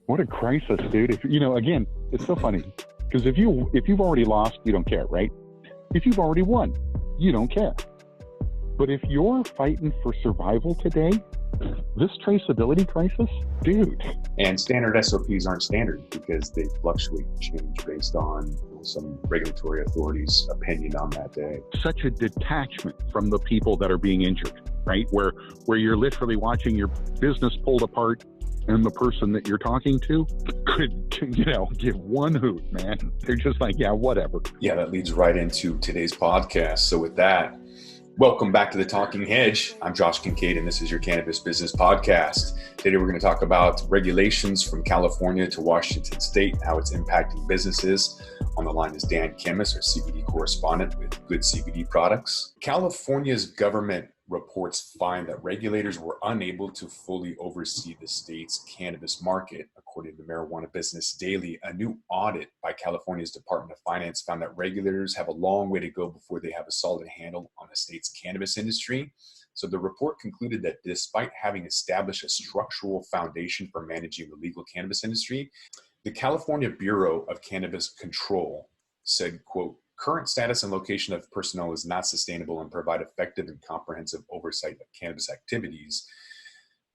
What a crisis, dude. If again, it's so funny because if you've already lost, you don't care, right? If you've already won, you don't care. But if you're fighting for survival today, this traceability crisis, dude. And standard SOPs aren't standard because they fluctuate and change based on some regulatory authorities' opinion on that day. Such a detachment from the people that are being injured, right? Where you're literally watching your business pulled apart and the person that you're talking to could, give one hoot, man. They're just like, yeah, whatever. Yeah, that leads right into today's podcast. So with that, welcome back to the Talking Hedge. I'm Josh Kincaid, and this is your Cannabis Business Podcast. Today, we're going to talk about regulations from California to Washington State, how it's impacting businesses. On the line is Dan Chemist, our CBD correspondent with Good CBD Products. California's government reports find that regulators were unable to fully oversee the state's cannabis market. According to Marijuana Business Daily, a new audit by California's Department of Finance found that regulators have a long way to go before they have a solid handle on the state's cannabis industry. So the report concluded that despite having established a structural foundation for managing the legal cannabis industry, the California Bureau of Cannabis Control said, quote, current status and location of personnel is not sustainable and provide effective and comprehensive oversight of cannabis activities.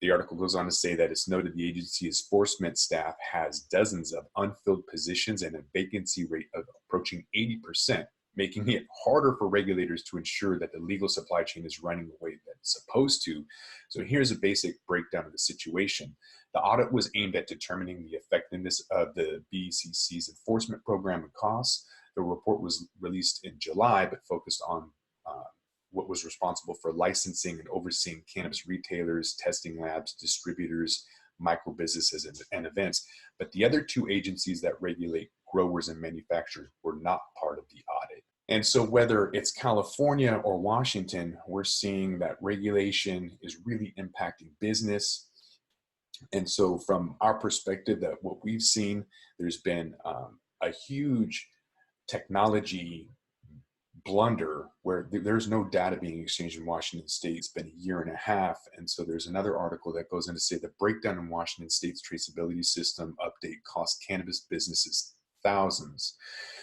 The article goes on to say that it's noted the agency's enforcement staff has dozens of unfilled positions and a vacancy rate of approaching 80%, making it harder for regulators to ensure that the legal supply chain is running the way that it's supposed to. So here's a basic breakdown of the situation. The audit was aimed at determining the effectiveness of the BCC's enforcement program and costs. The report was released in July, but focused on what was responsible for licensing and overseeing cannabis retailers, testing labs, distributors, micro businesses, and events. But the other two agencies that regulate growers and manufacturers were not part of the audit. And so whether it's California or Washington, we're seeing that regulation is really impacting business. And so from our perspective, that what we've seen, there's been a huge technology blunder where there's no data being exchanged in Washington State. It's been a year and a half. And so there's another article that goes in to say the breakdown in Washington State's traceability system update cost cannabis businesses thousands.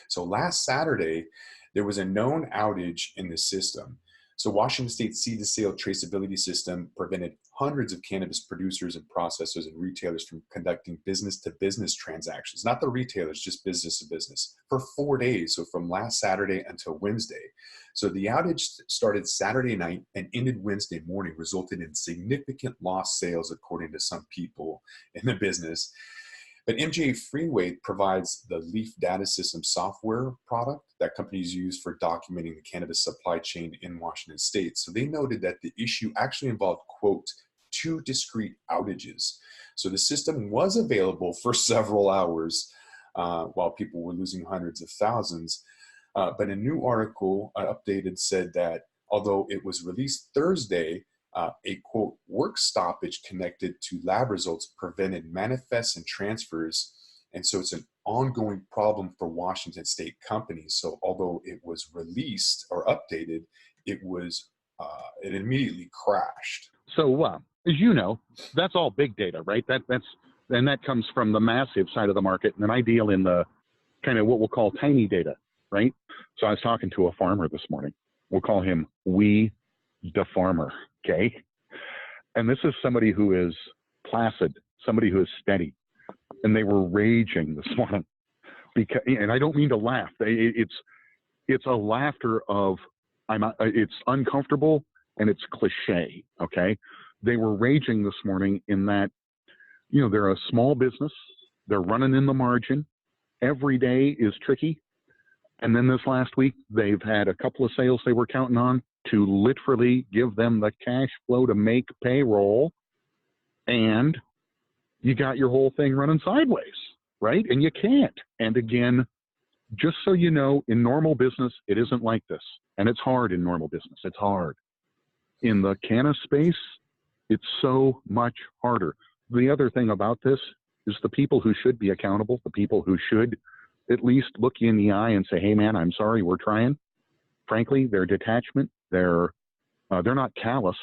So last Saturday, there was a known outage in the system. So Washington State's seed-to-sale traceability system prevented hundreds of cannabis producers and processors and retailers from conducting business-to-business transactions, not the retailers, just business-to-business, for 4 days, so from last Saturday until Wednesday. So the outage started Saturday night and ended Wednesday morning, resulting in significant lost sales, according to some people in the business. But MJ Freeway provides the Leaf Data System software product that companies use for documenting the cannabis supply chain in Washington State. So they noted that the issue actually involved, quote, 2 discrete outages. So the system was available for several hours while people were losing hundreds of thousands. But a new article updated said that although it was released Thursday, a quote work stoppage connected to lab results prevented manifests and transfers, and so it's an ongoing problem for Washington State companies. So although it was released or updated, it immediately crashed. So as you know, that's all big data, right? That comes from the massive side of the market, and then I deal in the kind of what we'll call tiny data, right? So I was talking to a farmer this morning. We'll call him the farmer. Okay. And this is somebody who is placid, somebody who is steady. And they were raging this morning and I don't mean to laugh. It's a laughter of, it's uncomfortable and it's cliche. Okay. They were raging this morning in that, they're a small business. They're running in the margin. Every day is tricky. And then this last week, they've had a couple of sales they were counting on to literally give them the cash flow to make payroll, and you got your whole thing running sideways, right? And you can't. And again, just so you know, in normal business, it isn't like this. And it's hard in normal business. It's hard. In the cannabis space, it's so much harder. The other thing about this is the people who should be accountable, the people who should at least look you in the eye and say, hey, man, I'm sorry, we're trying. Frankly, their detachment, they're not callous.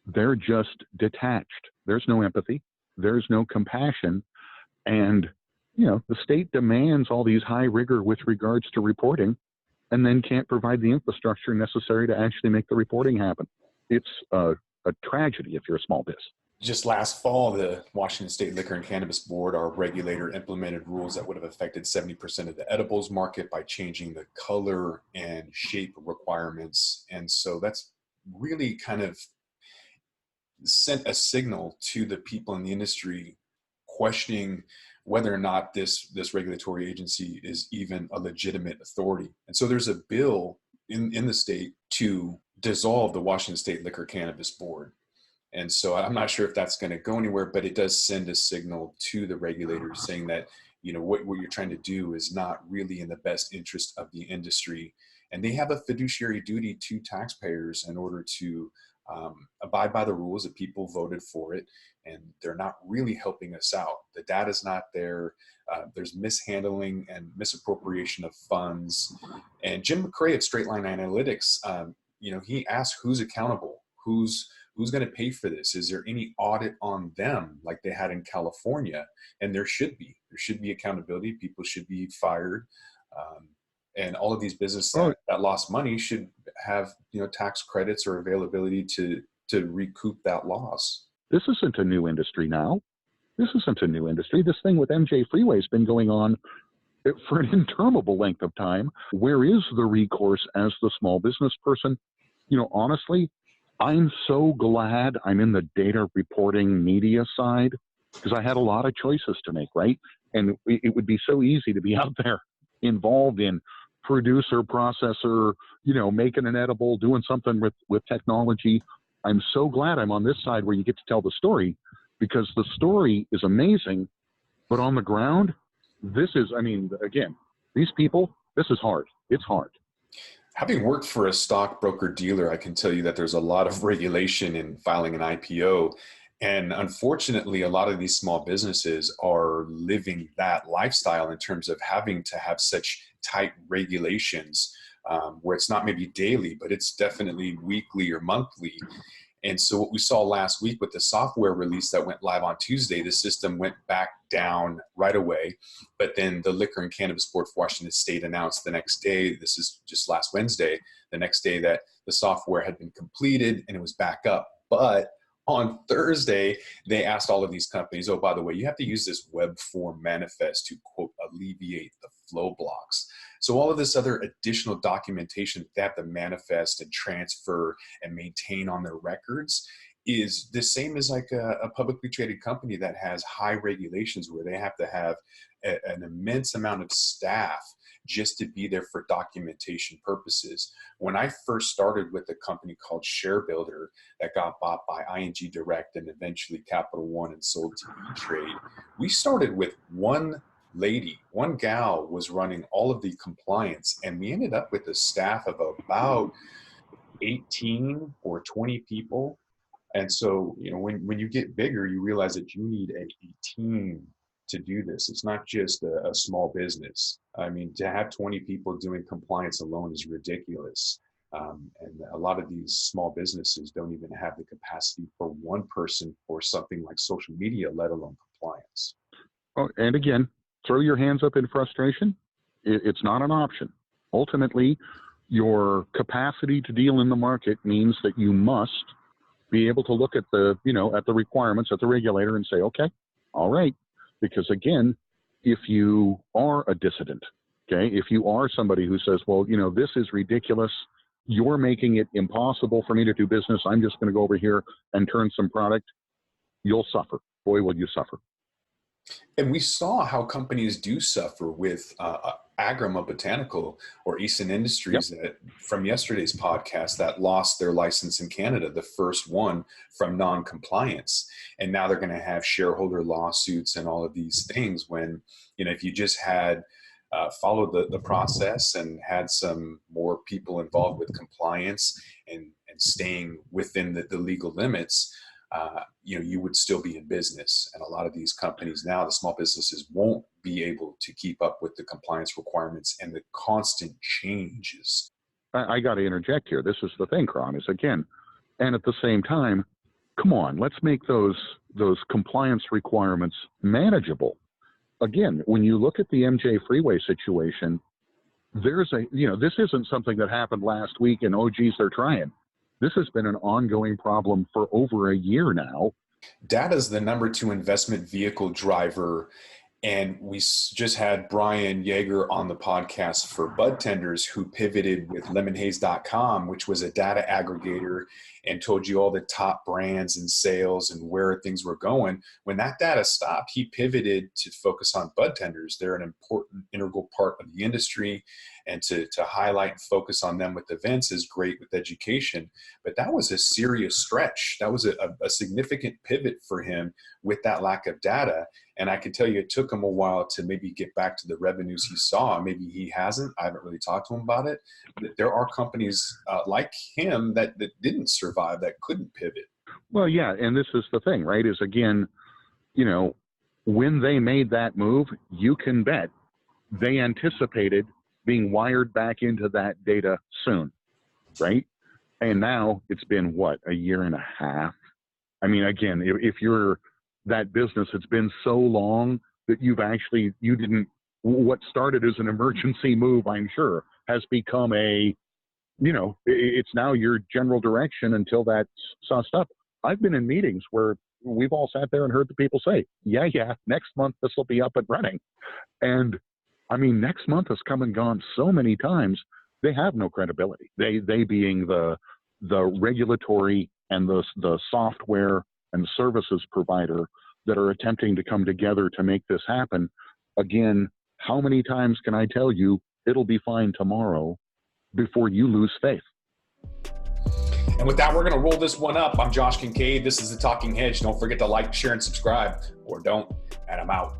They're just detached. There's no empathy. There's no compassion. And, the state demands all these high rigor with regards to reporting and then can't provide the infrastructure necessary to actually make the reporting happen. It's a tragedy if you're a small biz. Just last fall, the Washington State Liquor and Cannabis Board, our regulator, implemented rules that would have affected 70% of the edibles market by changing the color and shape requirements. And so that's really kind of sent a signal to the people in the industry questioning whether or not this regulatory agency is even a legitimate authority. And so there's a bill in the state to dissolve the Washington State Liquor Cannabis Board. And so I'm not sure if that's going to go anywhere, but it does send a signal to the regulators saying that, what you're trying to do is not really in the best interest of the industry. And they have a fiduciary duty to taxpayers in order to abide by the rules that people voted for it. And they're not really helping us out. The data's not there. There's mishandling and misappropriation of funds. And Jim McCrae at Straight Line Analytics, he asked who's accountable, who's going to pay for this? Is there any audit on them like they had in California? And there should be. There should be accountability. People should be fired. And all of these businesses that lost money should have, tax credits or availability to recoup that loss. This isn't a new industry now. This thing with MJ Freeway has been going on for an interminable length of time. Where is the recourse as the small business person? Honestly, I'm so glad I'm in the data reporting media side because I had a lot of choices to make, right? And it would be so easy to be out there involved in producer, processor, making an edible, doing something with technology. I'm so glad I'm on this side where you get to tell the story because the story is amazing, but on the ground, these people, this is hard. It's hard. Having worked for a stockbroker dealer, I can tell you that there's a lot of regulation in filing an IPO. And unfortunately, a lot of these small businesses are living that lifestyle in terms of having to have such tight regulations where it's not maybe daily, but it's definitely weekly or monthly. And so what we saw last week with the software release that went live on Tuesday, the system went back down right away. But then the Liquor and Cannabis Board for Washington State announced the next day, this is just last Wednesday, the next day that the software had been completed and it was back up. But on Thursday, they asked all of these companies, oh, by the way, you have to use this web form manifest to, quote, alleviate the flow blocks. So all of this other additional documentation they have to manifest and transfer and maintain on their records is the same as like a publicly traded company that has high regulations where they have to have an immense amount of staff just to be there for documentation purposes. When I first started with a company called ShareBuilder that got bought by ING Direct and eventually Capital One and sold to E-Trade, we started with one gal was running all of the compliance, and we ended up with a staff of about 18 or 20 people. And so, when you get bigger, you realize that you need a team to do this. It's not just a small business. I mean, to have 20 people doing compliance alone is ridiculous. And a lot of these small businesses don't even have the capacity for one person for something like social media, let alone compliance. Oh, and again, throw your hands up in frustration. It's not an option. Ultimately, your capacity to deal in the market means that you must be able to look at the requirements at the regulator and say, okay, all right. Because again, if you are a dissident, okay, if you are somebody who says, well, this is ridiculous, you're making it impossible for me to do business, I'm just going to go over here and turn some product, you'll suffer. Boy, will you suffer. And we saw how companies do suffer with Agrima Botanical or Easton Industries that from yesterday's podcast that lost their license in Canada, the first one from non-compliance. And now they're going to have shareholder lawsuits and all of these things when, if you just had followed the process and had some more people involved with compliance and staying within the legal limits, you would still be in business. And a lot of these companies now, the small businesses, won't be able to keep up with the compliance requirements and the constant changes. I got to interject here. This is the thing, Kron, is again, and at the same time, come on, let's make those compliance requirements manageable. again, when you look at the MJ Freeway situation, there's this isn't something that happened last week and, oh, geez, they're trying. This has been an ongoing problem for over a year now. Data is the number 2 investment vehicle driver. And we just had Brian Yeager on the podcast for Bud Tenders, who pivoted with lemonhaze.com, which was a data aggregator and told you all the top brands and sales and where things were going. When that data stopped, he pivoted to focus on Bud Tenders. They're an important integral part of the industry, and to highlight and focus on them with events is great with education. But that was a serious stretch. That was a significant pivot for him with that lack of data. And I can tell you it took him a while to maybe get back to the revenues he saw. Maybe he hasn't. I haven't really talked to him about it. But there are companies like him that didn't survive, that couldn't pivot. Well, yeah, and this is the thing, right, is again, when they made that move, you can bet they anticipated being wired back into that data soon, right? And now it's been, what, a year and a half? I mean, again, if you're that business, it's been so long that what started as an emergency move, I'm sure, has become it's now your general direction until that's sussed up. I've been in meetings where we've all sat there and heard the people say, yeah, next month this will be up and running. And I mean, next month has come and gone so many times, they have no credibility. They being the regulatory and the software and services provider that are attempting to come together to make this happen. Again, how many times can I tell you it'll be fine tomorrow before you lose faith? And with that, we're going to roll this one up. I'm Josh Kincaid. This is The Talking Hedge. Don't forget to like, share, and subscribe, or don't, and I'm out.